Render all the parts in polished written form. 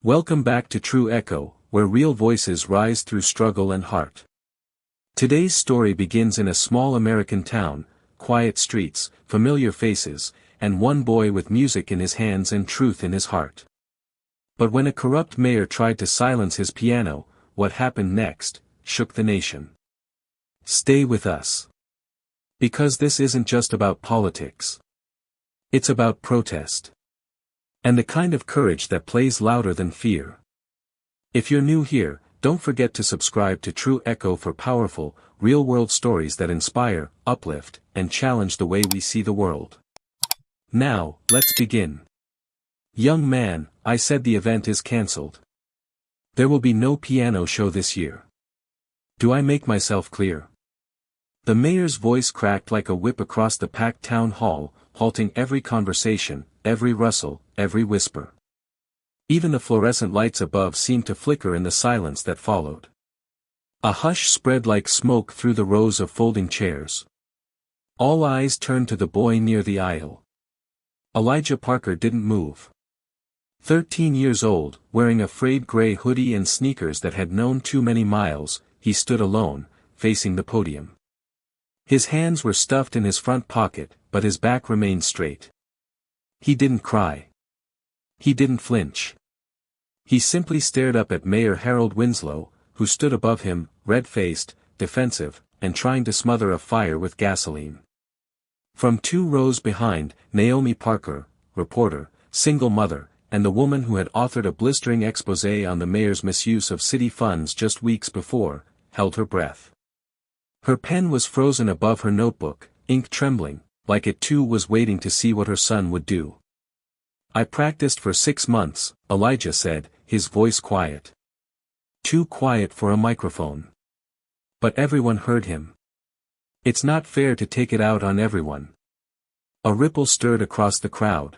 Welcome back to True Echo, where real voices rise through struggle and heart. Today's story begins in a small American town, quiet streets, familiar faces, and one boy with music in his hands and truth in his heart. But when a corrupt mayor tried to silence his piano, what happened next shook the nation. Stay with us. Because this isn't just about politics. It's about protest. And the kind of courage that plays louder than fear. If you're new here, don't forget to subscribe to True Echo for powerful, real-world stories that inspire, uplift, and challenge the way we see the world. Now, let's begin. Young man, I said the event is cancelled. There will be no piano show this year. Do I make myself clear? The mayor's voice cracked like a whip across the packed town hall, halting every conversation, every rustle, every whisper. Even the fluorescent lights above seemed to flicker in the silence that followed. A hush spread like smoke through the rows of folding chairs. All eyes turned to the boy near the aisle. Elijah Parker didn't move. 13 years old, wearing a frayed gray hoodie and sneakers that had known too many miles, he stood alone, facing the podium. His hands were stuffed in his front pocket, but his back remained straight. He didn't cry. He didn't flinch. He simply stared up at Mayor Harold Winslow, who stood above him, red-faced, defensive, and trying to smother a fire with gasoline. From 2 rows behind, Naomi Parker, reporter, single mother, and the woman who had authored a blistering exposé on the mayor's misuse of city funds just weeks before, held her breath. Her pen was frozen above her notebook, ink trembling, like it too was waiting to see what her son would do. I practiced for 6 months, Elijah said, his voice quiet. Too quiet for a microphone. But everyone heard him. It's not fair to take it out on everyone. A ripple stirred across the crowd.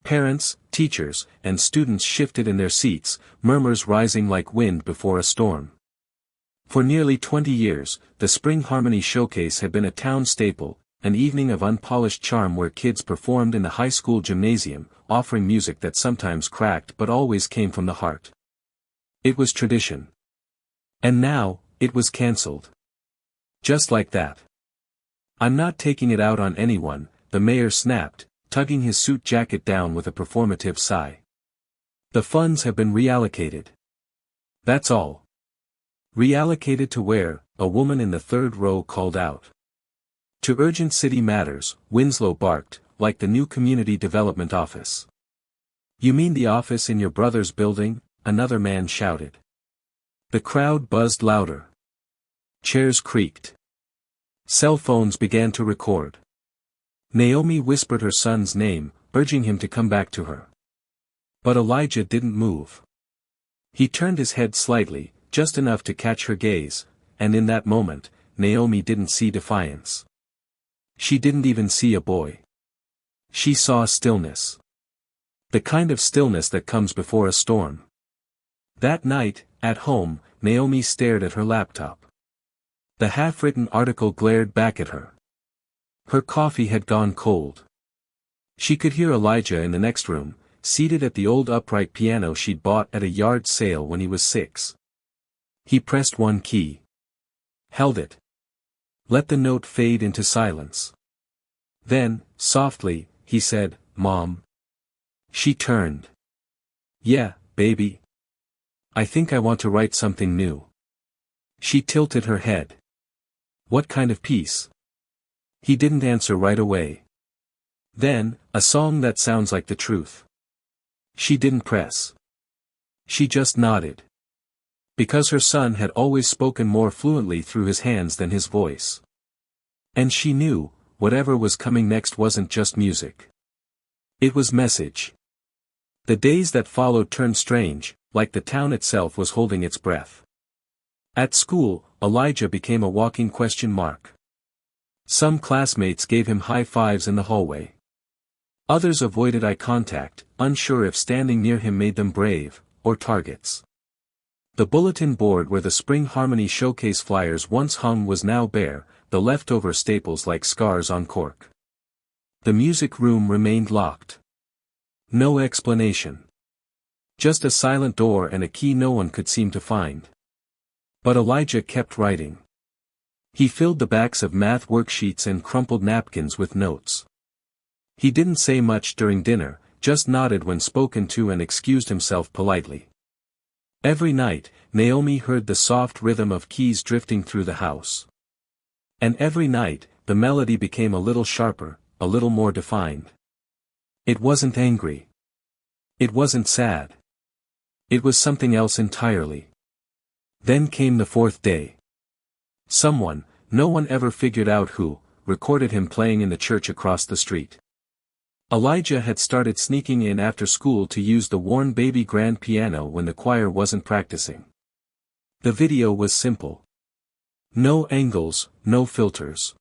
Parents, teachers, and students shifted in their seats, murmurs rising like wind before a storm. For nearly 20 years, the Spring Harmony Showcase had been a town staple, an evening of unpolished charm where kids performed in the high school gymnasium, offering music that sometimes cracked but always came from the heart. It was tradition. And now, it was cancelled. Just like that. I'm not taking it out on anyone, the mayor snapped, tugging his suit jacket down with a performative sigh. The funds have been reallocated. That's all. Reallocated to where? A woman in the 3rd row called out. To urgent city matters, Winslow barked, like the new community development office. You mean the office in your brother's building? Another man shouted. The crowd buzzed louder. Chairs creaked. Cell phones began to record. Naomi whispered her son's name, urging him to come back to her. But Elijah didn't move. He turned his head slightly, just enough to catch her gaze, and in that moment, Naomi didn't see defiance. She didn't even see a boy. She saw stillness. The kind of stillness that comes before a storm. That night, at home, Naomi stared at her laptop. The half-written article glared back at her. Her coffee had gone cold. She could hear Elijah in the next room, seated at the old upright piano she'd bought at a yard sale when he was 6. He pressed one key. Held it. Let the note fade into silence. Then, softly, he said, "Mom." She turned. "Yeah, baby. I think I want to write something new." She tilted her head. "What kind of piece?" He didn't answer right away. "Then, a song that sounds like the truth." She didn't press. She just nodded. Because her son had always spoken more fluently through his hands than his voice. And she knew, whatever was coming next wasn't just music. It was message. The days that followed turned strange, like the town itself was holding its breath. At school, Elijah became a walking question mark. Some classmates gave him high fives in the hallway. Others avoided eye contact, unsure if standing near him made them brave, or targets. The bulletin board where the Spring Harmony Showcase flyers once hung was now bare, the leftover staples like scars on cork. The music room remained locked. No explanation. Just a silent door and a key no one could seem to find. But Elijah kept writing. He filled the backs of math worksheets and crumpled napkins with notes. He didn't say much during dinner, just nodded when spoken to and excused himself politely. Every night, Naomi heard the soft rhythm of keys drifting through the house. And every night, the melody became a little sharper, a little more defined. It wasn't angry. It wasn't sad. It was something else entirely. Then came the fourth day. Someone, no one ever figured out who, recorded him playing in the church across the street. Elijah had started sneaking in after school to use the worn baby grand piano when the choir wasn't practicing. The video was simple. No angles, no filters.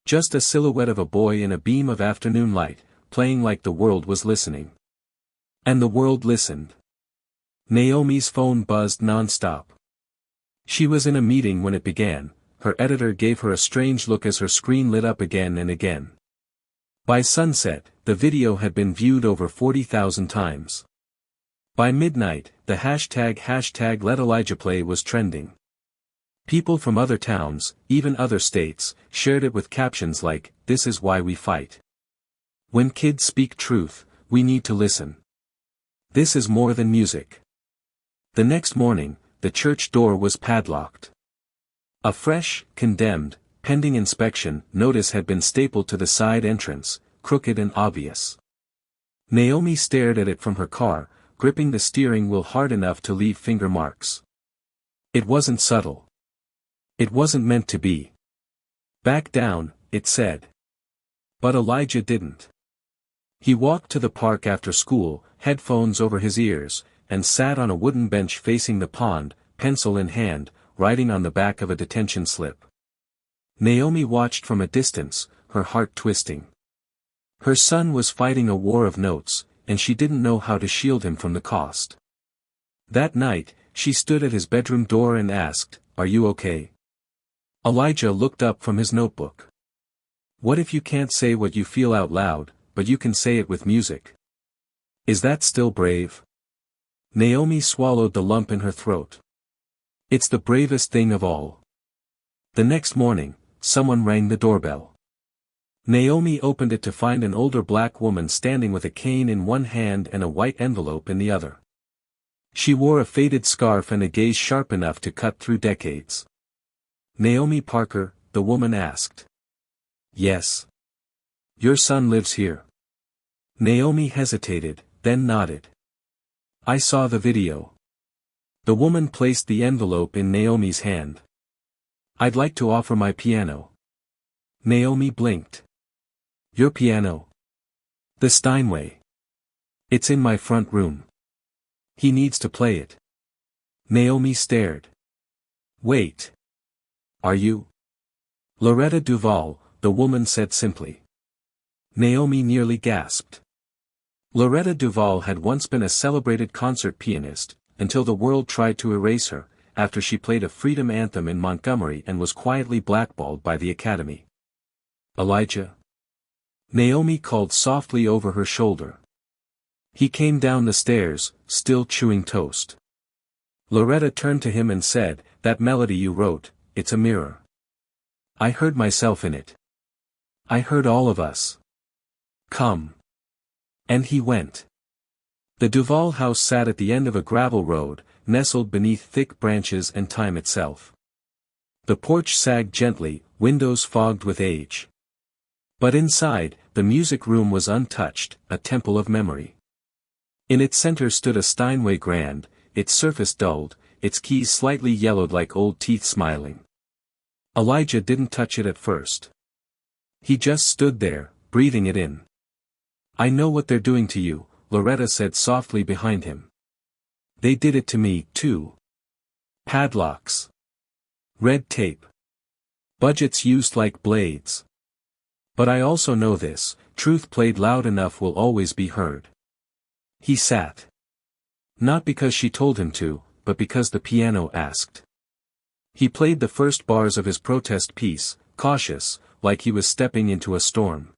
Just a silhouette of a boy in a beam of afternoon light, playing like the world was listening. And the world listened. Naomi's phone buzzed non-stop. She was in a meeting when it began. Her editor gave her a strange look as her screen lit up again and again. By sunset, the video had been viewed over 40,000 times. By midnight, the hashtag Let Elijah Play was trending. People from other towns, even other states, shared it with captions like, "This is why we fight. When kids speak truth, we need to listen. This is more than music." The next morning, the church door was padlocked. A fresh, condemned, pending inspection notice had been stapled to the side entrance, crooked and obvious. Naomi stared at it from her car, gripping the steering wheel hard enough to leave finger marks. It wasn't subtle. It wasn't meant to be. "Back down," it said. But Elijah didn't. He walked to the park after school, headphones over his ears, and sat on a wooden bench facing the pond, pencil in hand, writing on the back of a detention slip. Naomi watched from a distance, her heart twisting. Her son was fighting a war of notes, and she didn't know how to shield him from the cost. That night, she stood at his bedroom door and asked, "Are you okay?" Elijah looked up from his notebook. "What if you can't say what you feel out loud, but you can say it with music? Is that still brave?" Naomi swallowed the lump in her throat. "It's the bravest thing of all." The next morning, someone rang the doorbell. Naomi opened it to find an older black woman standing with a cane in one hand and a white envelope in the other. She wore a faded scarf and a gaze sharp enough to cut through decades. "Naomi Parker?" the woman asked. "Yes. Your son lives here." Naomi hesitated, then nodded. "I saw the video." The woman placed the envelope in Naomi's hand. "I'd like to offer my piano." Naomi blinked. "Your piano?" "The Steinway. It's in my front room. He needs to play it." Naomi stared. "Wait. Are you?" "Loretta Duval," the woman said simply. Naomi nearly gasped. Loretta Duval had once been a celebrated concert pianist, until the world tried to erase her, after she played a freedom anthem in Montgomery and was quietly blackballed by the Academy. "Elijah?" Naomi called softly over her shoulder. He came down the stairs, still chewing toast. Loretta turned to him and said, "That melody you wrote, it's a mirror. I heard myself in it. I heard all of us. Come." And he went. The Duval house sat at the end of a gravel road, nestled beneath thick branches and time itself. The porch sagged gently, windows fogged with age. But inside, the music room was untouched, a temple of memory. In its center stood a Steinway grand, its surface dulled, its keys slightly yellowed like old teeth smiling. Elijah didn't touch it at first. He just stood there, breathing it in. "I know what they're doing to you," Loretta said softly behind him. "They did it to me, too. Padlocks. Red tape. Budgets used like blades. But I also know this, truth played loud enough will always be heard." He sat. Not because she told him to, but because the piano asked. He played the first bars of his protest piece, cautious, like he was stepping into a storm.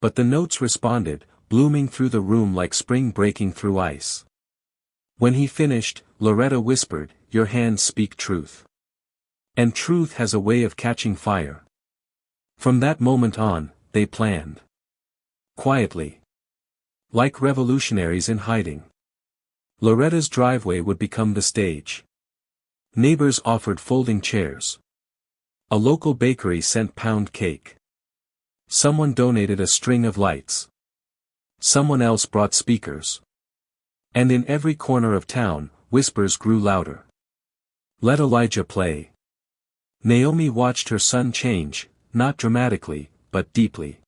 But the notes responded, blooming through the room like spring breaking through ice. When he finished, Loretta whispered, "Your hands speak truth. And truth has a way of catching fire." From that moment on, they planned. Quietly. Like revolutionaries in hiding. Loretta's driveway would become the stage. Neighbors offered folding chairs. A local bakery sent pound cake. Someone donated a string of lights. Someone else brought speakers. And in every corner of town, whispers grew louder. "Let Elijah play." Naomi watched her son change, not dramatically, but deeply.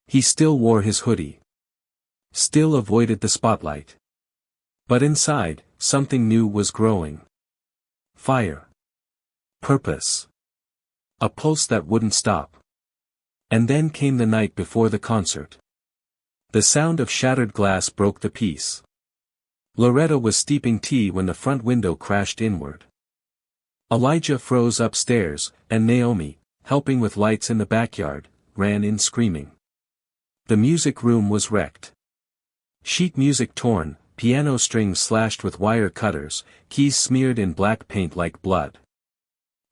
He still wore his hoodie. Still avoided the spotlight. But inside, something new was growing. Fire. Purpose. A pulse that wouldn't stop. And then came the night before the concert. The sound of shattered glass broke the peace. Loretta was steeping tea when the front window crashed inward. Elijah froze upstairs, and Naomi, helping with lights in the backyard, ran in screaming. The music room was wrecked. Sheet music torn, piano strings slashed with wire cutters, keys smeared in black paint like blood.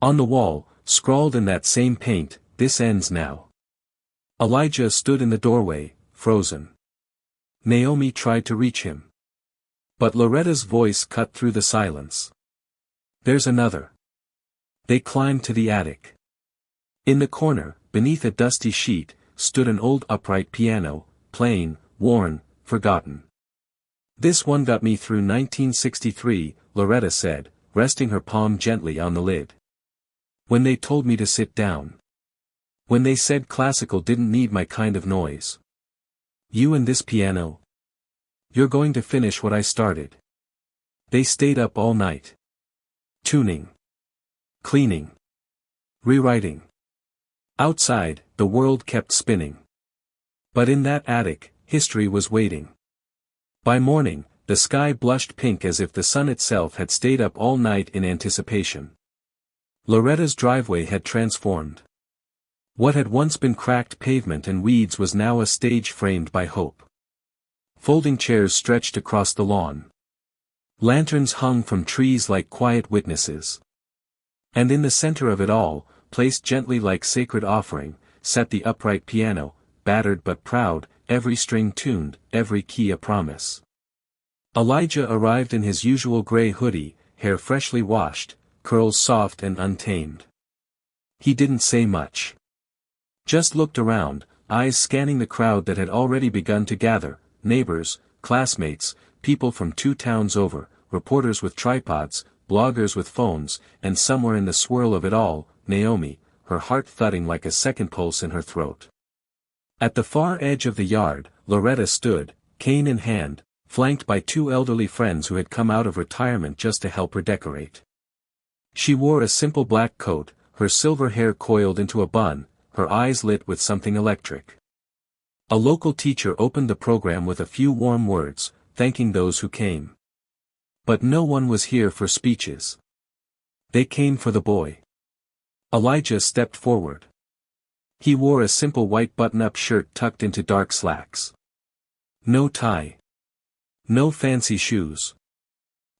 On the wall, scrawled in that same paint, "This ends now." Elijah stood in the doorway, frozen. Naomi tried to reach him. But Loretta's voice cut through the silence. "There's another." They climbed to the attic. In the corner, beneath a dusty sheet, stood an old upright piano, plain, worn, forgotten. "This one got me through 1963, Loretta said, resting her palm gently on the lid. "When they told me to sit down. When they said classical didn't need my kind of noise. You and this piano. You're going to finish what I started." They stayed up all night. Tuning. Cleaning. Rewriting. Outside, the world kept spinning. But in that attic, history was waiting. By morning, the sky blushed pink as if the sun itself had stayed up all night in anticipation. Loretta's driveway had transformed. What had once been cracked pavement and weeds was now a stage framed by hope. Folding chairs stretched across the lawn. Lanterns hung from trees like quiet witnesses. And in the center of it all, placed gently like sacred offering, sat the upright piano, battered but proud, every string tuned, every key a promise. Elijah arrived in his usual gray hoodie, hair freshly washed, curls soft and untamed. He didn't say much. Just looked around, eyes scanning the crowd that had already begun to gather, neighbors, classmates, people from 2 towns over, reporters with tripods, bloggers with phones, and somewhere in the swirl of it all, Naomi, her heart thudding like a second pulse in her throat. At the far edge of the yard, Loretta stood, cane in hand, flanked by 2 elderly friends who had come out of retirement just to help her decorate. She wore a simple black coat, her silver hair coiled into a bun, her eyes lit with something electric. A local teacher opened the program with a few warm words, thanking those who came. But no one was here for speeches. They came for the boy. Elijah stepped forward. He wore a simple white button-up shirt tucked into dark slacks. No tie. No fancy shoes.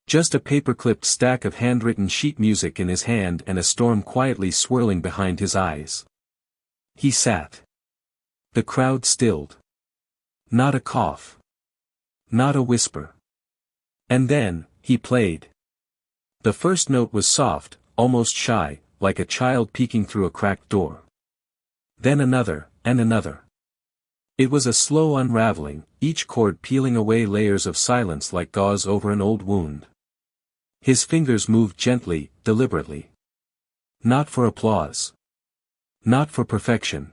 Just a paper-clipped stack of handwritten sheet music in his hand and a storm quietly swirling behind his eyes. He sat. The crowd stilled. Not a cough. Not a whisper. And then, he played. The first note was soft, almost shy, like a child peeking through a cracked door. Then another, and another. It was a slow unraveling, each chord peeling away layers of silence like gauze over an old wound. His fingers moved gently, deliberately. Not for applause. Not for perfection.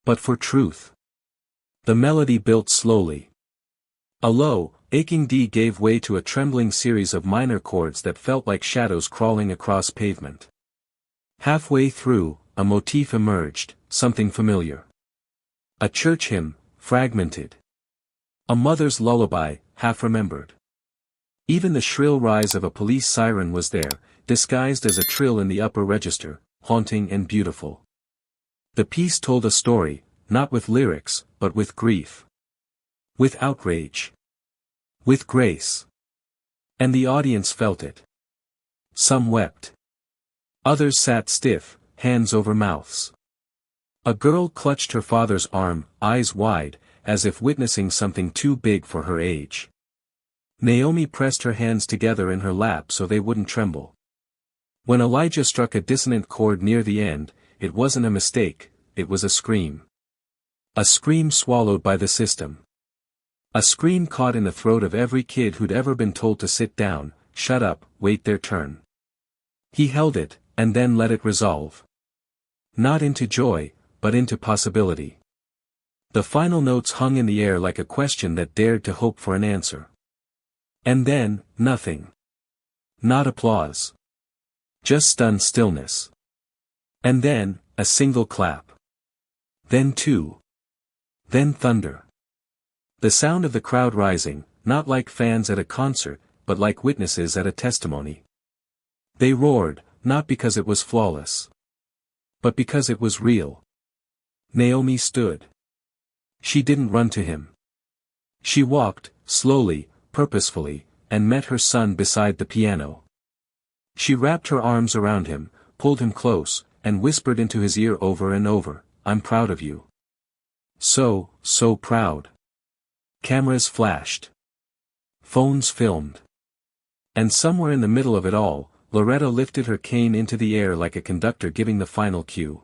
But for truth. The melody built slowly. A low, aching D gave way to a trembling series of minor chords that felt like shadows crawling across pavement. Halfway through, a motif emerged, something familiar. A church hymn, fragmented. A mother's lullaby, half-remembered. Even the shrill rise of a police siren was there, disguised as a trill in the upper register, haunting and beautiful. The piece told a story, not with lyrics, but with grief. With outrage. With grace. And the audience felt it. Some wept. Others sat stiff, hands over mouths. A girl clutched her father's arm, eyes wide, as if witnessing something too big for her age. Naomi pressed her hands together in her lap so they wouldn't tremble. When Elijah struck a dissonant chord near the end, it wasn't a mistake, it was a scream. A scream swallowed by the system. A scream caught in the throat of every kid who'd ever been told to sit down, shut up, wait their turn. He held it, and then let it resolve. Not into joy, but into possibility. The final notes hung in the air like a question that dared to hope for an answer. And then, nothing. Not applause. Just stunned stillness. And then, a single clap. Then two. Then thunder. The sound of the crowd rising, not like fans at a concert, but like witnesses at a testimony. They roared, not because it was flawless. But because it was real. Naomi stood. She didn't run to him. She walked, slowly, purposefully, and met her son beside the piano. She wrapped her arms around him, pulled him close, and whispered into his ear over and over, "I'm proud of you. So proud." Cameras flashed. Phones filmed. And somewhere in the middle of it all, Loretta lifted her cane into the air like a conductor giving the final cue.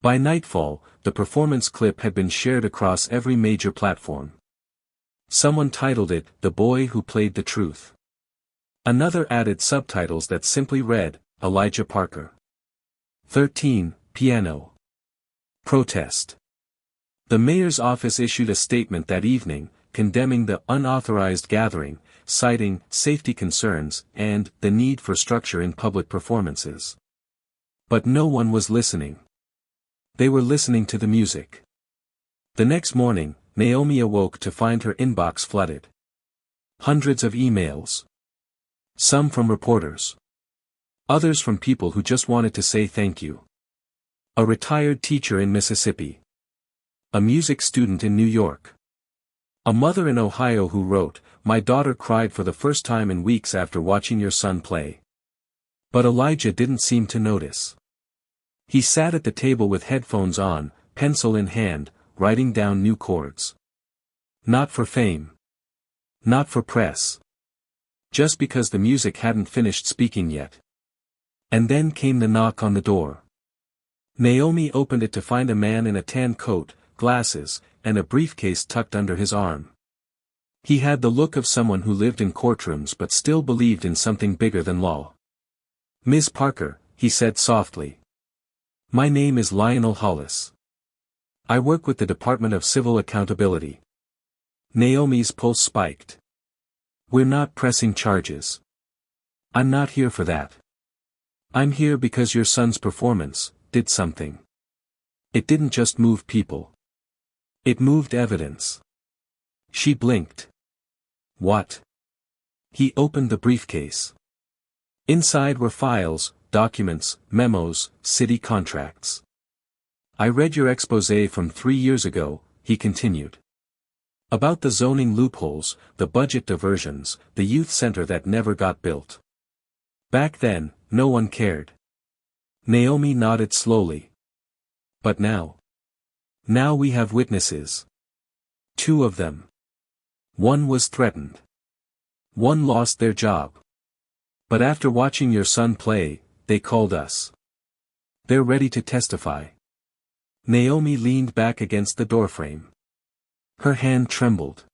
By nightfall, the performance clip had been shared across every major platform. Someone titled it, "The Boy Who Played the Truth." Another added subtitles that simply read, "Elijah Parker. 13, Piano. Protest." The mayor's office issued a statement that evening, condemning the unauthorized gathering, citing safety concerns and the need for structure in public performances. But no one was listening. They were listening to the music. The next morning, Naomi awoke to find her inbox flooded. Hundreds of emails. Some from reporters. Others from people who just wanted to say thank you. A retired teacher in Mississippi. A music student in New York. A mother in Ohio who wrote, "My daughter cried for the first time in weeks after watching your son play." But Elijah didn't seem to notice. He sat at the table with headphones on, pencil in hand, writing down new chords. Not for fame. Not for press. Just because the music hadn't finished speaking yet. And then came the knock on the door. Naomi opened it to find a man in a tan coat, glasses, and a briefcase tucked under his arm. He had the look of someone who lived in courtrooms but still believed in something bigger than law. "Ms. Parker," he said softly. "My name is Lionel Hollis. I work with the Department of Civil Accountability." Naomi's pulse spiked. "We're not pressing charges. I'm not here for that. I'm here because your son's performance did something. It didn't just move people. It moved evidence." She blinked. "What?" He opened the briefcase. Inside were files, documents, memos, city contracts. "I read your exposé from 3 years ago," he continued. "About the zoning loopholes, the budget diversions, the youth center that never got built. Back then, no one cared." Naomi nodded slowly. "But now? Now we have witnesses. 2 of them. One was threatened. One lost their job. But after watching your son play, they called us. They're ready to testify." Naomi leaned back against the doorframe. Her hand trembled.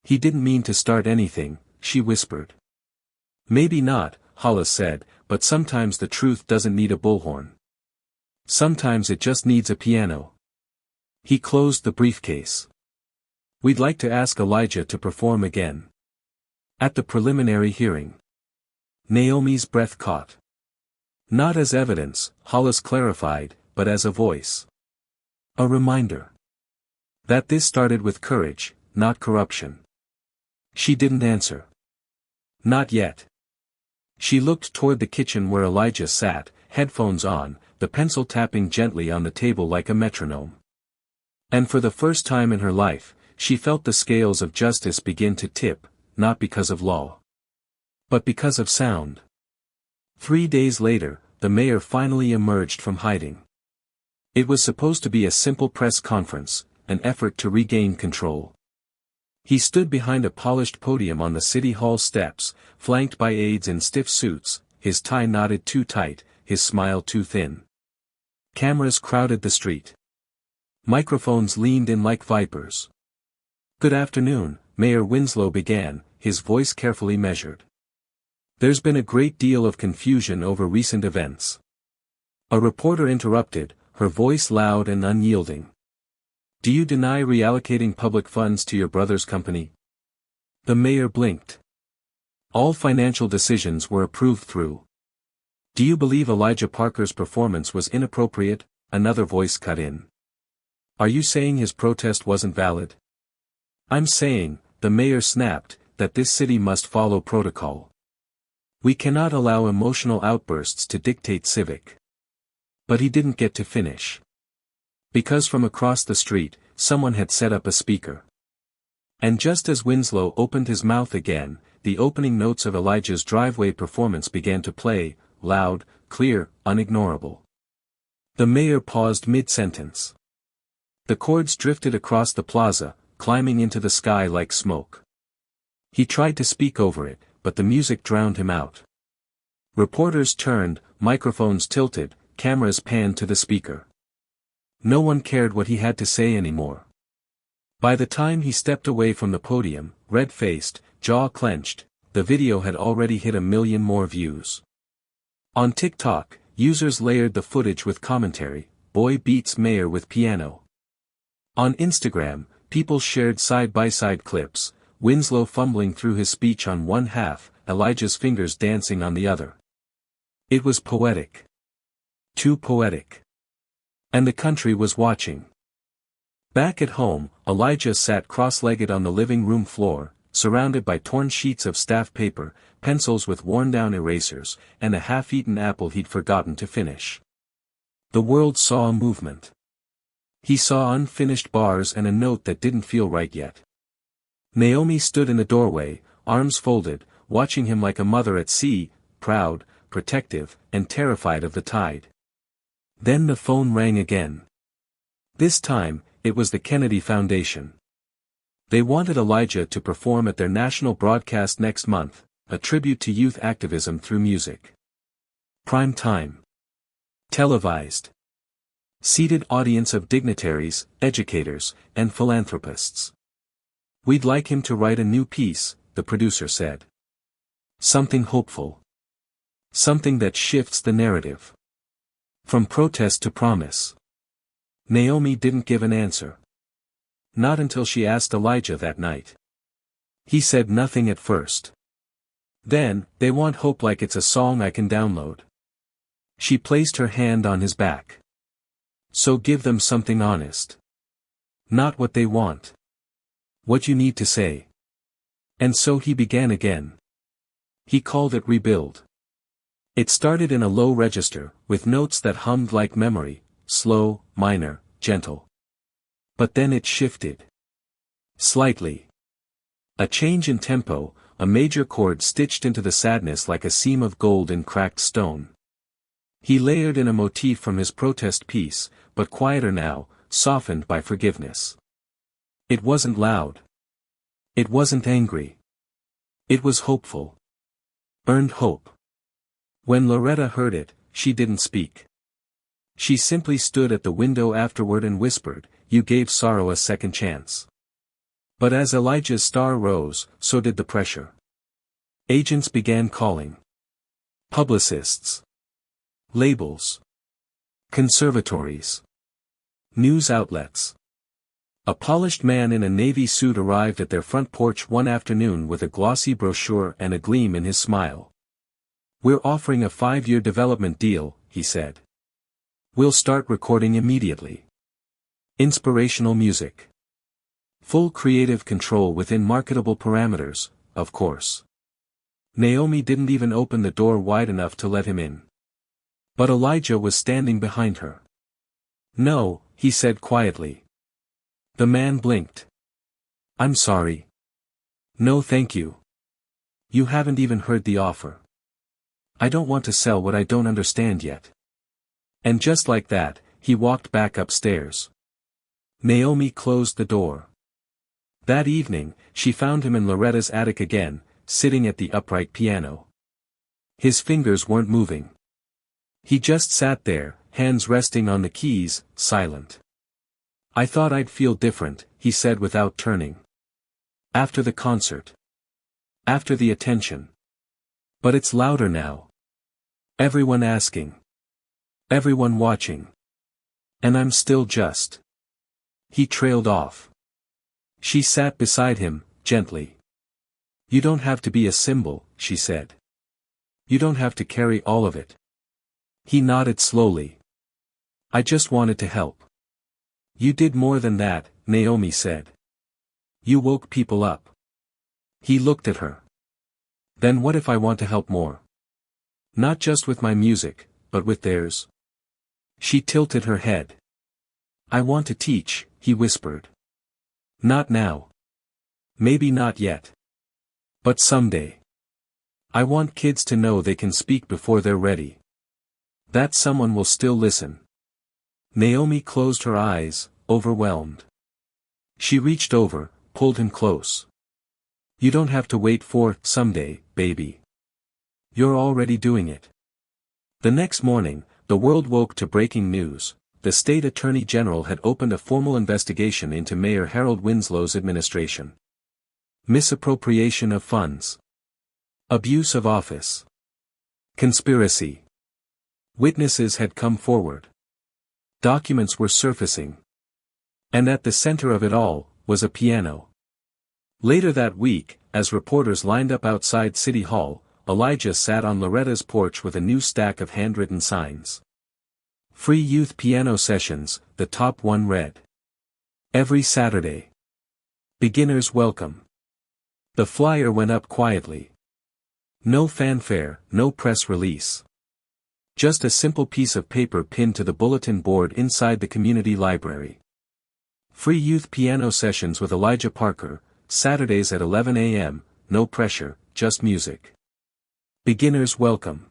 "He didn't mean to start anything," she whispered. "Maybe not," Hollis said, "but sometimes the truth doesn't need a bullhorn. Sometimes it just needs a piano." He closed the briefcase. "We'd like to ask Elijah to perform again. At the preliminary hearing." Naomi's breath caught. "Not as evidence," Hollis clarified, "but as a voice. A reminder. That this started with courage, not corruption." She didn't answer. Not yet. She looked toward the kitchen where Elijah sat, headphones on, the pencil tapping gently on the table like a metronome. And for the first time in her life, she felt the scales of justice begin to tip, not because of law. but because of sound. 3 days later, the mayor finally emerged from hiding. It was supposed to be a simple press conference, an effort to regain control. He stood behind a polished podium on the city hall steps, flanked by aides in stiff suits, his tie knotted too tight, his smile too thin. Cameras crowded the street. Microphones leaned in like vipers. "Good afternoon," Mayor Winslow began, his voice carefully measured. "There's been a great deal of confusion over recent events." A reporter interrupted, her voice loud and unyielding. "Do you deny reallocating public funds to your brother's company?" The mayor blinked. "All financial decisions were approved through." "Do you believe Elijah Parker's performance was inappropriate?" Another voice cut in. "Are you saying his protest wasn't valid?" "I'm saying," the mayor snapped, "that this city must follow protocol. We cannot allow emotional outbursts to dictate civic." But he didn't get to finish. Because from across the street, someone had set up a speaker. And just as Winslow opened his mouth again, the opening notes of Elijah's driveway performance began to play, loud, clear, unignorable. The mayor paused mid-sentence. The chords drifted across the plaza, climbing into the sky like smoke. He tried to speak over it, but the music drowned him out. Reporters turned, microphones tilted, cameras panned to the speaker. No one cared what he had to say anymore. By the time he stepped away from the podium, red-faced, jaw clenched, the video had already hit 1 million more views. On TikTok, users layered the footage with commentary, "Boy beats mayor with piano." On Instagram, people shared side-by-side clips, Winslow fumbling through his speech on one half, Elijah's fingers dancing on the other. It was poetic. Too poetic. And the country was watching. Back at home, Elijah sat cross-legged on the living room floor, surrounded by torn sheets of staff paper, pencils with worn-down erasers, and a half-eaten apple he'd forgotten to finish. The world saw a movement. He saw unfinished bars and a note that didn't feel right yet. Naomi stood in the doorway, arms folded, watching him like a mother at sea, proud, protective, and terrified of the tide. Then the phone rang again. This time, it was the Kennedy Foundation. They wanted Elijah to perform at their national broadcast next month, a tribute to youth activism through music. Prime time. Televised. Seated audience of dignitaries, educators, and philanthropists. "We'd like him to write a new piece," the producer said. "Something hopeful. Something that shifts the narrative. From protest to promise." Naomi didn't give an answer. Not until she asked Elijah that night. He said nothing at first. Then, "They want hope like it's a song I can download." She placed her hand on his back. "So give them something honest. Not what they want. What you need to say." And so he began again. He called it Rebuild. It started in a low register, with notes that hummed like memory, slow, minor, gentle. But then it shifted. Slightly. A change in tempo, a major chord stitched into the sadness like a seam of gold in cracked stone. He layered in a motif from his protest piece, but quieter now, softened by forgiveness. It wasn't loud. It wasn't angry. It was hopeful. Earned hope. When Loretta heard it, she didn't speak. She simply stood at the window afterward and whispered, "You gave sorrow a second chance." But as Elijah's star rose, so did the pressure. Agents began calling. Publicists. Labels. Conservatories. News outlets. A polished man in a navy suit arrived at their front porch one afternoon with a glossy brochure and a gleam in his smile. "We're offering a 5-year development deal," he said. "We'll start recording immediately. Inspirational music. Full creative control within marketable parameters, of course." Naomi didn't even open the door wide enough to let him in. But Elijah was standing behind her. "No," he said quietly. The man blinked. "I'm sorry. No thank you." You haven't even heard the offer. I don't want to sell what I don't understand yet. And just like that, he walked back upstairs. Naomi closed the door. That evening, she found him in Loretta's attic again, sitting at the upright piano. His fingers weren't moving. He just sat there, hands resting on the keys, silent. I thought I'd feel different, he said without turning. After the concert. After the attention. But it's louder now. Everyone asking. Everyone watching. And I'm still just. He trailed off. She sat beside him, gently. You don't have to be a symbol, she said. You don't have to carry all of it. He nodded slowly. I just wanted to help. You did more than that, Naomi said. You woke people up. He looked at her. Then what if I want to help more? Not just with my music, but with theirs. She tilted her head. I want to teach, he whispered. Not now. Maybe not yet. But someday. I want kids to know they can speak before they're ready. That someone will still listen. Naomi closed her eyes, overwhelmed. She reached over, pulled him close. You don't have to wait for someday, baby. You're already doing it. The next morning, the world woke to breaking news. The state attorney general had opened a formal investigation into Mayor Harold Winslow's administration. Misappropriation of funds. Abuse of office. Conspiracy. Witnesses had come forward. Documents were surfacing. And at the center of it all, was a piano. Later that week, as reporters lined up outside City Hall, Elijah sat on Loretta's porch with a new stack of handwritten signs. Free youth piano sessions, the top one read. Every Saturday. Beginners welcome. The flyer went up quietly. No fanfare, no press release. Just a simple piece of paper pinned to the bulletin board inside the community library. Free youth piano sessions with Elijah Parker, Saturdays at 11 a.m., no pressure, just music. Beginners welcome.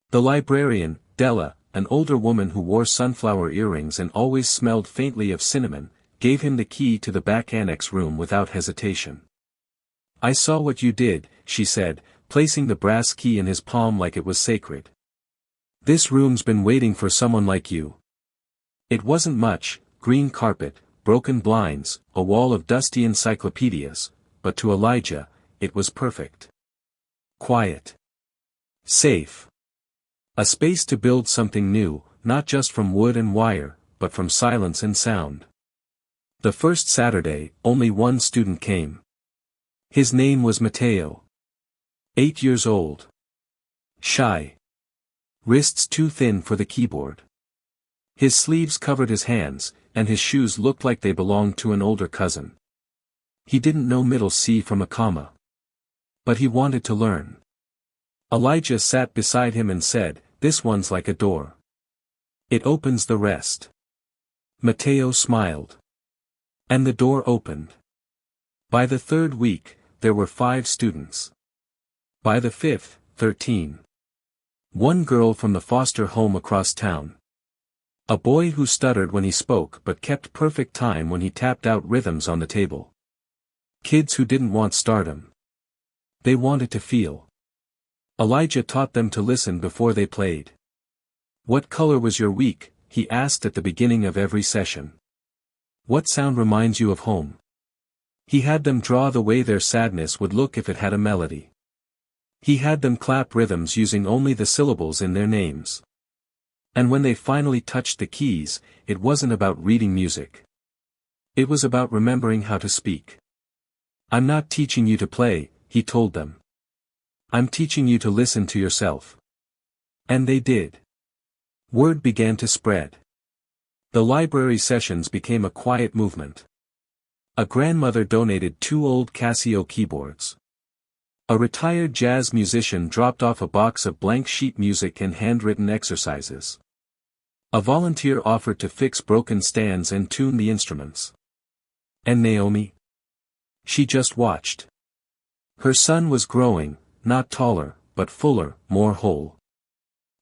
The librarian, Della, an older woman who wore sunflower earrings and always smelled faintly of cinnamon, gave him the key to the back annex room without hesitation. I saw what you did, she said, placing the brass key in his palm like it was sacred. This room's been waiting for someone like you. It wasn't much, green carpet, broken blinds, a wall of dusty encyclopedias, but to Elijah, it was perfect. Quiet. Safe. A space to build something new, not just from wood and wire, but from silence and sound. The first Saturday, only one student came. His name was Mateo. 8 years old. Shy. Wrists too thin for the keyboard. His sleeves covered his hands, and his shoes looked like they belonged to an older cousin. He didn't know middle C from a comma. But he wanted to learn. Elijah sat beside him and said, "This one's like a door. It opens the rest." Mateo smiled. And the door opened. By the third week, there were 5 students. By the 5th, 13. One girl from the foster home across town. A boy who stuttered when he spoke but kept perfect time when he tapped out rhythms on the table. Kids who didn't want stardom. They wanted to feel. Elijah taught them to listen before they played. What color was your week? He asked at the beginning of every session. What sound reminds you of home? He had them draw the way their sadness would look if it had a melody. He had them clap rhythms using only the syllables in their names. And when they finally touched the keys, it wasn't about reading music. It was about remembering how to speak. I'm not teaching you to play, he told them. I'm teaching you to listen to yourself. And they did. Word began to spread. The library sessions became a quiet movement. A grandmother donated 2 old Casio keyboards. A retired jazz musician dropped off a box of blank sheet music and handwritten exercises. A volunteer offered to fix broken stands and tune the instruments. And Naomi? She just watched. Her son was growing, not taller, but fuller, more whole.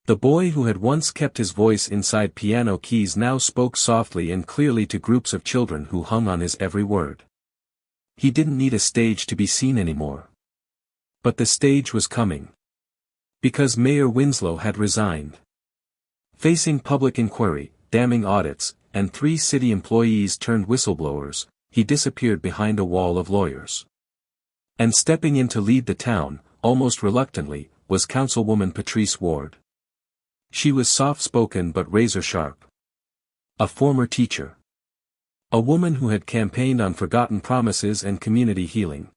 The boy who had once kept his voice inside piano keys now spoke softly and clearly to groups of children who hung on his every word. He didn't need a stage to be seen anymore. But the stage was coming. Because Mayor Winslow had resigned. Facing public inquiry, damning audits, and 3 city employees turned whistleblowers, he disappeared behind a wall of lawyers. And stepping in to lead the town, almost reluctantly, was Councilwoman Patrice Ward. She was soft-spoken but razor-sharp. A former teacher. A woman who had campaigned on forgotten promises and community healing.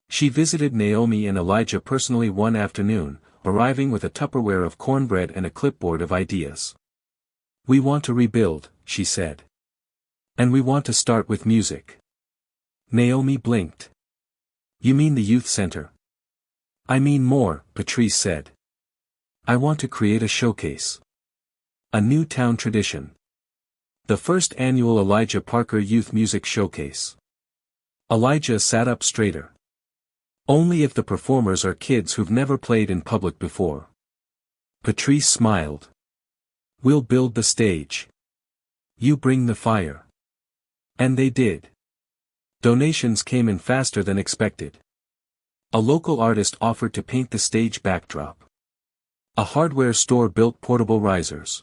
She visited Naomi and Elijah personally one afternoon, arriving with a Tupperware of cornbread and a clipboard of ideas. "We want to rebuild," she said. "And we want to start with music." Naomi blinked. "You mean the youth center?" "I mean more," Patrice said. "I want to create a showcase. A new town tradition. The first annual Elijah Parker Youth Music Showcase." Elijah sat up straighter. "Only if the performers are kids who've never played in public before." Patrice smiled. "We'll build the stage. You bring the fire." And they did. Donations came in faster than expected. A local artist offered to paint the stage backdrop. A hardware store built portable risers.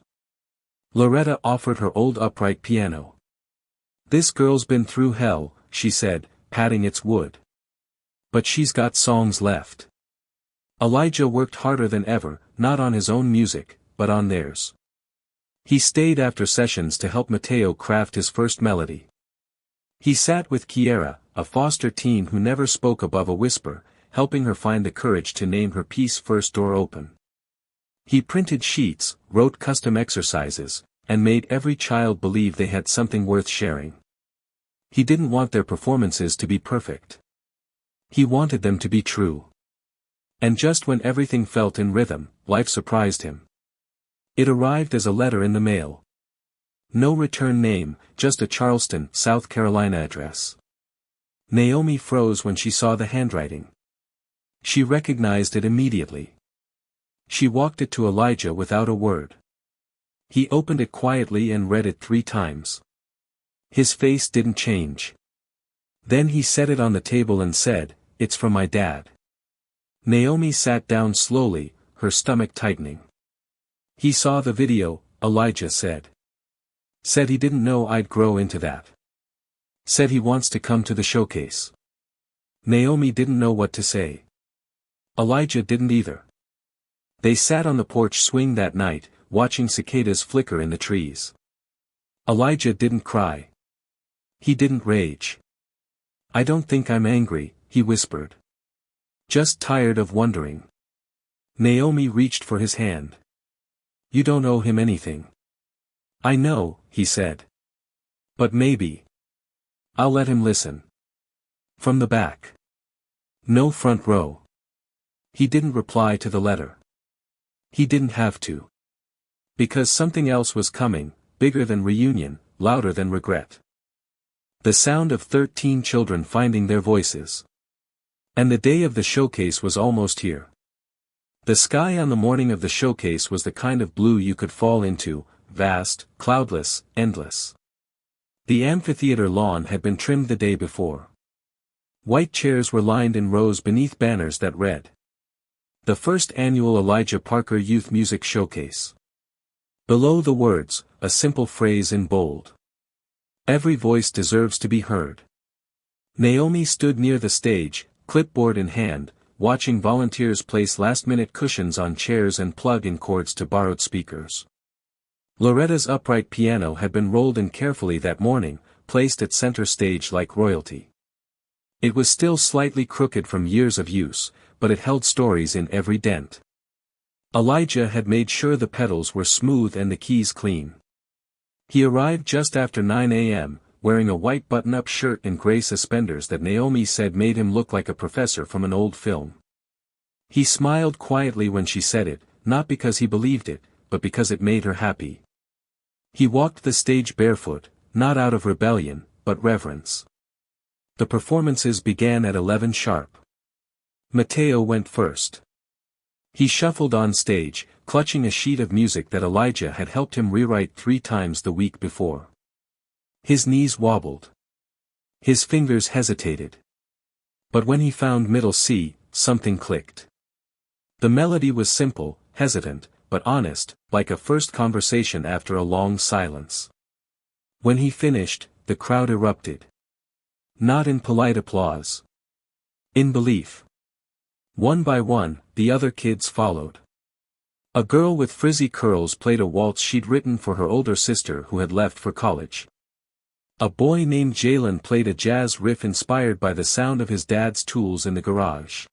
Loretta offered her old upright piano. "This girl's been through hell," she said, patting its wood. "But she's got songs left." Elijah worked harder than ever, not on his own music, but on theirs. He stayed after sessions to help Mateo craft his first melody. He sat with Kiera, a foster teen who never spoke above a whisper, helping her find the courage to name her piece First Door Open. He printed sheets, wrote custom exercises, and made every child believe they had something worth sharing. He didn't want their performances to be perfect. He wanted them to be true. And just when everything felt in rhythm, life surprised him. It arrived as a letter in the mail. No return name, just a Charleston, South Carolina address. Naomi froze when she saw the handwriting. She recognized it immediately. She walked it to Elijah without a word. He opened it quietly and read it 3 times. His face didn't change. Then he set it on the table and said, "It's from my dad." Naomi sat down slowly, her stomach tightening. "He saw the video," Elijah said. "Said he didn't know I'd grow into that. Said he wants to come to the showcase." Naomi didn't know what to say. Elijah didn't either. They sat on the porch swing that night, watching cicadas flicker in the trees. Elijah didn't cry. He didn't rage. "I don't think I'm angry," he whispered. "Just tired of wondering." Naomi reached for his hand. "You don't owe him anything." "I know," he said. "But maybe. I'll let him listen." From the back. No front row. He didn't reply to the letter. He didn't have to. Because something else was coming, bigger than reunion, louder than regret. The sound of 13 children finding their voices. And the day of the showcase was almost here. The sky on the morning of the showcase was the kind of blue you could fall into, vast, cloudless, endless. The amphitheater lawn had been trimmed the day before. White chairs were lined in rows beneath banners that read, "The first annual Elijah Parker Youth Music Showcase." Below the words, a simple phrase in bold. "Every voice deserves to be heard." Naomi stood near the stage, clipboard in hand, watching volunteers place last-minute cushions on chairs and plug-in cords to borrowed speakers. Loretta's upright piano had been rolled in carefully that morning, placed at center stage like royalty. It was still slightly crooked from years of use, but it held stories in every dent. Elijah had made sure the pedals were smooth and the keys clean. He arrived just after 9 a.m., wearing a white button-up shirt and gray suspenders that Naomi said made him look like a professor from an old film. He smiled quietly when she said it, not because he believed it, but because it made her happy. He walked the stage barefoot, not out of rebellion, but reverence. The performances began at 11 sharp. Mateo went first. He shuffled on stage, clutching a sheet of music that Elijah had helped him rewrite 3 times the week before. His knees wobbled. His fingers hesitated. But when he found middle C, something clicked. The melody was simple, hesitant, but honest, like a first conversation after a long silence. When he finished, the crowd erupted. Not in polite applause. In belief. One by one, the other kids followed. A girl with frizzy curls played a waltz she'd written for her older sister who had left for college. A boy named Jalen played a jazz riff inspired by the sound of his dad's tools in the garage.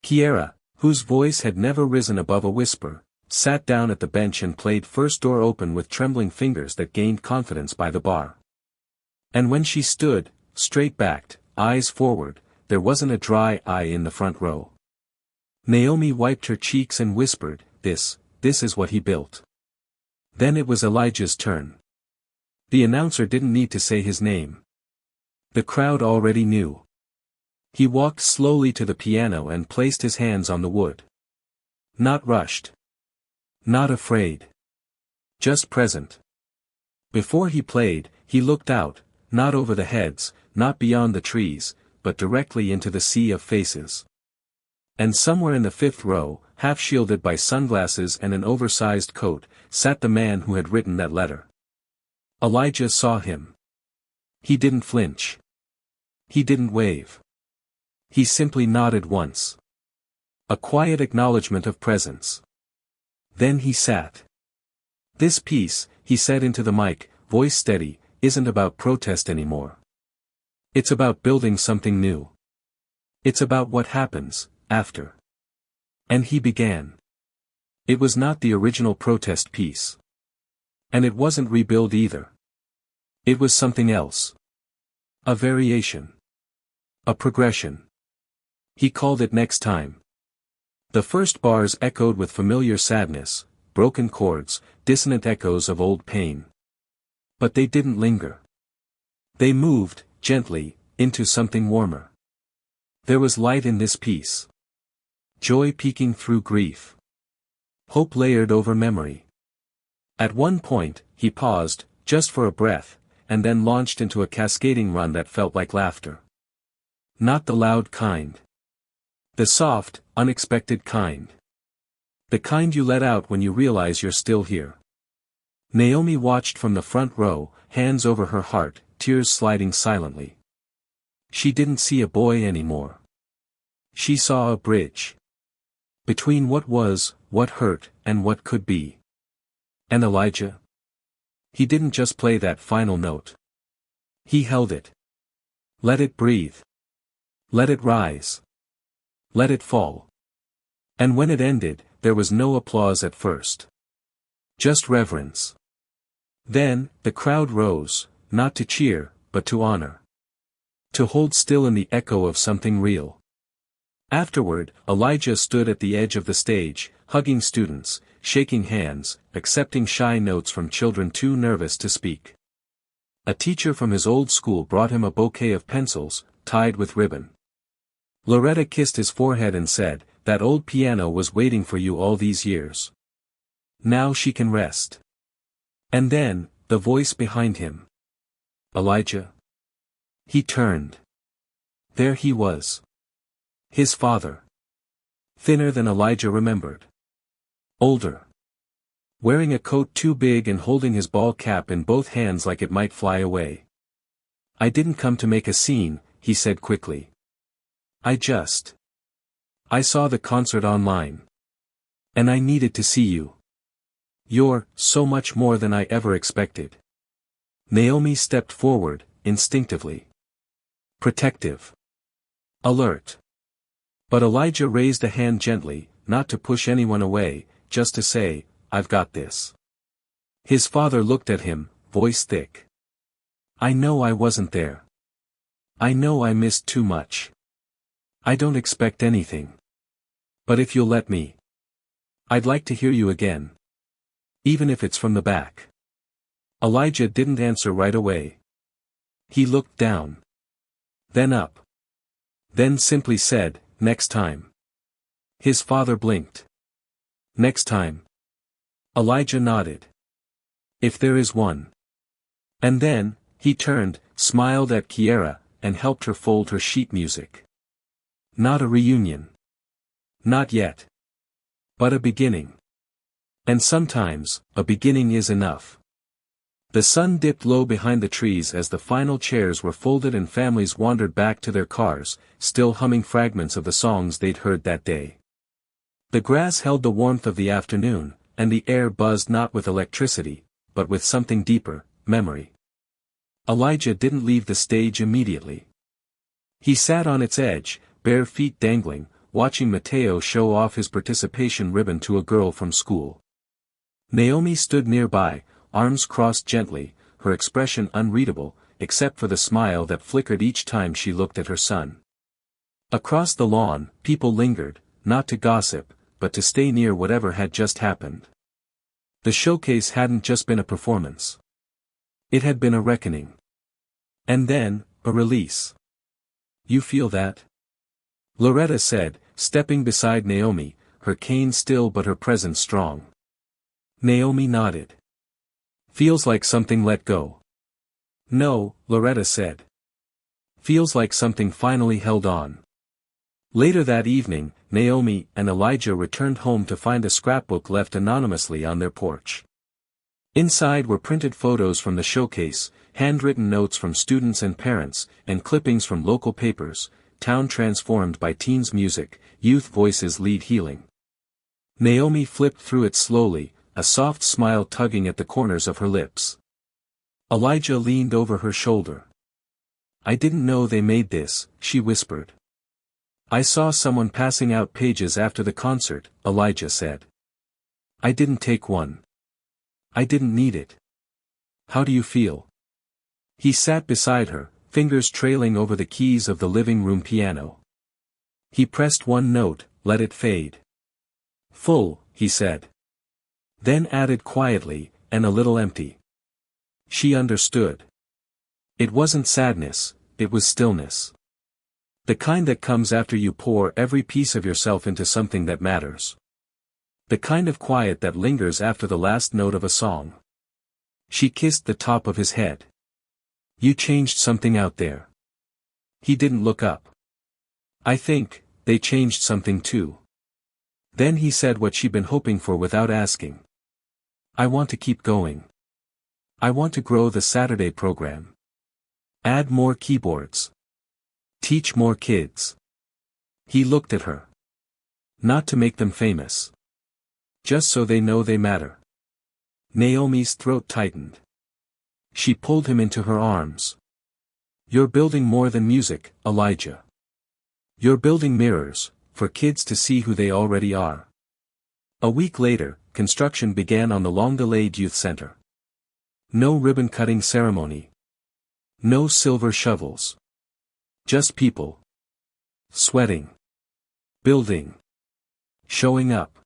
Kiera, whose voice had never risen above a whisper, sat down at the bench and played First Door Open with trembling fingers that gained confidence by the bar. And when she stood, straight-backed, eyes forward, there wasn't a dry eye in the front row. Naomi wiped her cheeks and whispered, this is what he built. Then it was Elijah's turn. The announcer didn't need to say his name. The crowd already knew. He walked slowly to the piano and placed his hands on the wood. Not rushed. Not afraid. Just present. Before he played, he looked out, not over the heads, not beyond the trees, but directly into the sea of faces. And somewhere in the 5th row, half shielded by sunglasses and an oversized coat, sat the man who had written that letter. Elijah saw him. He didn't flinch. He didn't wave. He simply nodded once. A quiet acknowledgement of presence. Then he sat. This piece, he said into the mic, voice steady, isn't about protest anymore. It's about building something new. It's about what happens, after. And he began. It was not the original protest piece. And it wasn't rebuild either. It was something else. A variation. A progression. He called it Next Time. The first bars echoed with familiar sadness, broken chords, dissonant echoes of old pain. But they didn't linger. They moved, gently, into something warmer. There was light in this piece. Joy peeking through grief. Hope layered over memory. At one point, he paused, just for a breath, and then launched into a cascading run that felt like laughter. Not the loud kind. The soft, unexpected kind. The kind you let out when you realize you're still here. Naomi watched from the front row, hands over her heart, tears sliding silently. She didn't see a boy anymore. She saw a bridge. Between what was, what hurt, and what could be. And Elijah? He didn't just play that final note. He held it. Let it breathe. Let it rise. Let it fall. And when it ended, there was no applause at first. Just reverence. Then, the crowd rose, not to cheer, but to honor. To hold still in the echo of something real. Afterward, Elijah stood at the edge of the stage, hugging students, shaking hands, accepting shy notes from children too nervous to speak. A teacher from his old school brought him a bouquet of pencils, tied with ribbon. Loretta kissed his forehead and said, "That old piano was waiting for you all these years. Now she can rest." And then, the voice behind him. "Elijah." He turned. There he was. His father. Thinner than Elijah remembered. Older. Wearing a coat too big and holding his ball cap in both hands like it might fly away. "I didn't come to make a scene," he said quickly. I saw the concert online. And I needed to see you. You're so much more than I ever expected." Naomi stepped forward, instinctively. Protective. Alert. But Elijah raised a hand gently, not to push anyone away, just to say, "I've got this." His father looked at him, voice thick. "I know I wasn't there. I know I missed too much. I don't expect anything. But if you'll let me, I'd like to hear you again. Even if it's from the back." Elijah didn't answer right away. He looked down. Then up. Then simply said, next time. His father blinked. Next time. Elijah nodded. If there is one. And then, he turned, smiled at Kiera, and helped her fold her sheet music. Not a reunion. Not yet. But a beginning. And sometimes, a beginning is enough. The sun dipped low behind the trees as the final chairs were folded and families wandered back to their cars, still humming fragments of the songs they'd heard that day. The grass held the warmth of the afternoon, and the air buzzed not with electricity, but with something deeper, memory. Elijah didn't leave the stage immediately. He sat on its edge, bare feet dangling, watching Mateo show off his participation ribbon to a girl from school. Naomi stood nearby, arms crossed gently, her expression unreadable, except for the smile that flickered each time she looked at her son. Across the lawn, people lingered, not to gossip, but to stay near whatever had just happened. The showcase hadn't just been a performance. It had been a reckoning. And then, a release. You feel that? Loretta said, stepping beside Naomi, her cane still but her presence strong. Naomi nodded. Feels like something let go. No, Loretta said. Feels like something finally held on. Later that evening, Naomi and Elijah returned home to find a scrapbook left anonymously on their porch. Inside were printed photos from the showcase, handwritten notes from students and parents, and clippings from local papers, town transformed by teens' music, youth voices lead healing. Naomi flipped through it slowly, a soft smile tugging at the corners of her lips. Elijah leaned over her shoulder. I didn't know they made this, she whispered. I saw someone passing out pages after the concert, Elijah said. I didn't take one. I didn't need it. How do you feel? He sat beside her, fingers trailing over the keys of the living room piano. He pressed one note, let it fade. Full, he said. Then added quietly, and a little empty. She understood. It wasn't sadness, it was stillness. The kind that comes after you pour every piece of yourself into something that matters. The kind of quiet that lingers after the last note of a song. She kissed the top of his head. You changed something out there. He didn't look up. I think, they changed something too. Then he said what she'd been hoping for without asking. I want to keep going. I want to grow the Saturday program. Add more keyboards. Teach more kids. He looked at her. Not to make them famous. Just so they know they matter. Naomi's throat tightened. She pulled him into her arms. You're building more than music, Elijah. You're building mirrors, for kids to see who they already are. A week later, construction began on the long-delayed youth center. No ribbon-cutting ceremony. No silver shovels. Just people. Sweating. Building. Showing up.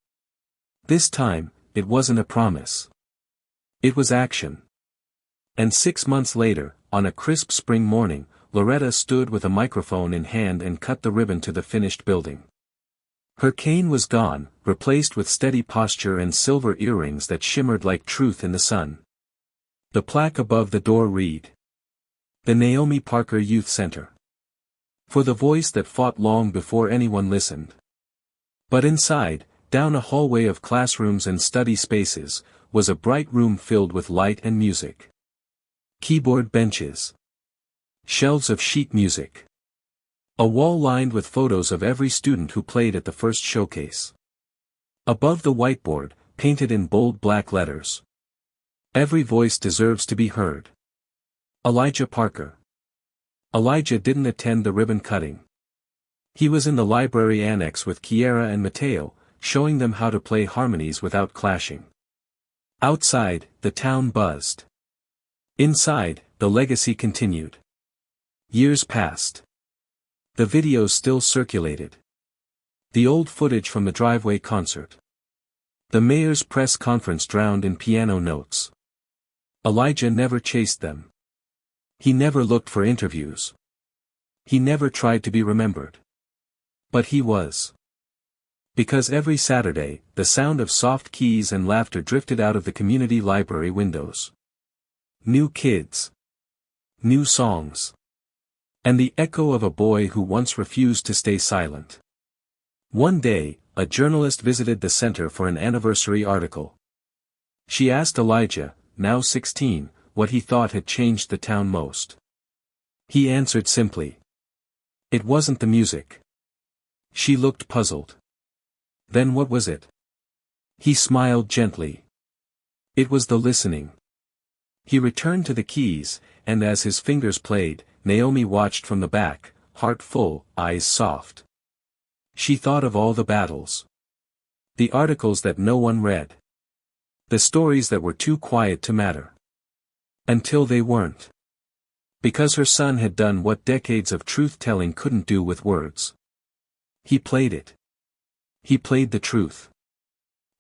This time, it wasn't a promise. It was action. And 6 months later, on a crisp spring morning, Loretta stood with a microphone in hand and cut the ribbon to the finished building. Her cane was gone, replaced with steady posture and silver earrings that shimmered like truth in the sun. The plaque above the door read, The Naomi Parker Youth Center. For the voice that fought long before anyone listened. But inside, down a hallway of classrooms and study spaces, was a bright room filled with light and music. Keyboard benches. Shelves of sheet music. A wall lined with photos of every student who played at the first showcase. Above the whiteboard, painted in bold black letters. Every voice deserves to be heard. Elijah Parker. Elijah didn't attend the ribbon cutting. He was in the library annex with Kiera and Mateo, showing them how to play harmonies without clashing. Outside, the town buzzed. Inside, the legacy continued. Years passed. The videos still circulated. The old footage from the driveway concert. The mayor's press conference drowned in piano notes. Elijah never chased them. He never looked for interviews. He never tried to be remembered. But he was. Because every Saturday, the sound of soft keys and laughter drifted out of the community library windows. New kids. New songs. And the echo of a boy who once refused to stay silent. One day, a journalist visited the center for an anniversary article. She asked Elijah, now 16, what he thought had changed the town most. He answered simply. It wasn't the music. She looked puzzled. Then what was it? He smiled gently. It was the listening. He returned to the keys, and as his fingers played, Naomi watched from the back, heart full, eyes soft. She thought of all the battles. The articles that no one read. The stories that were too quiet to matter. Until they weren't. Because her son had done what decades of truth-telling couldn't do with words. He played it. He played the truth.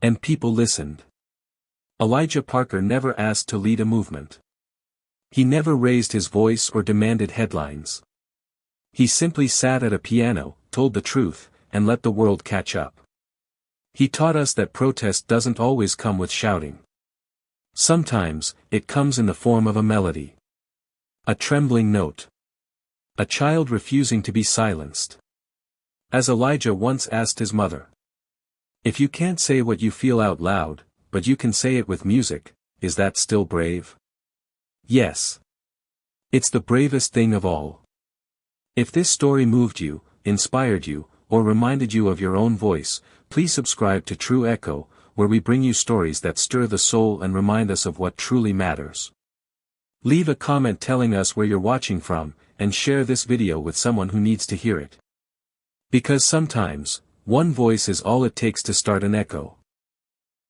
And people listened. Elijah Parker never asked to lead a movement. He never raised his voice or demanded headlines. He simply sat at a piano, told the truth, and let the world catch up. He taught us that protest doesn't always come with shouting. Sometimes, it comes in the form of a melody. A trembling note. A child refusing to be silenced. As Elijah once asked his mother. If you can't say what you feel out loud, but you can say it with music, is that still brave? Yes. It's the bravest thing of all. If this story moved you, inspired you, or reminded you of your own voice, please subscribe to True Echo, where we bring you stories that stir the soul and remind us of what truly matters. Leave a comment telling us where you're watching from, and share this video with someone who needs to hear it. Because sometimes, one voice is all it takes to start an echo.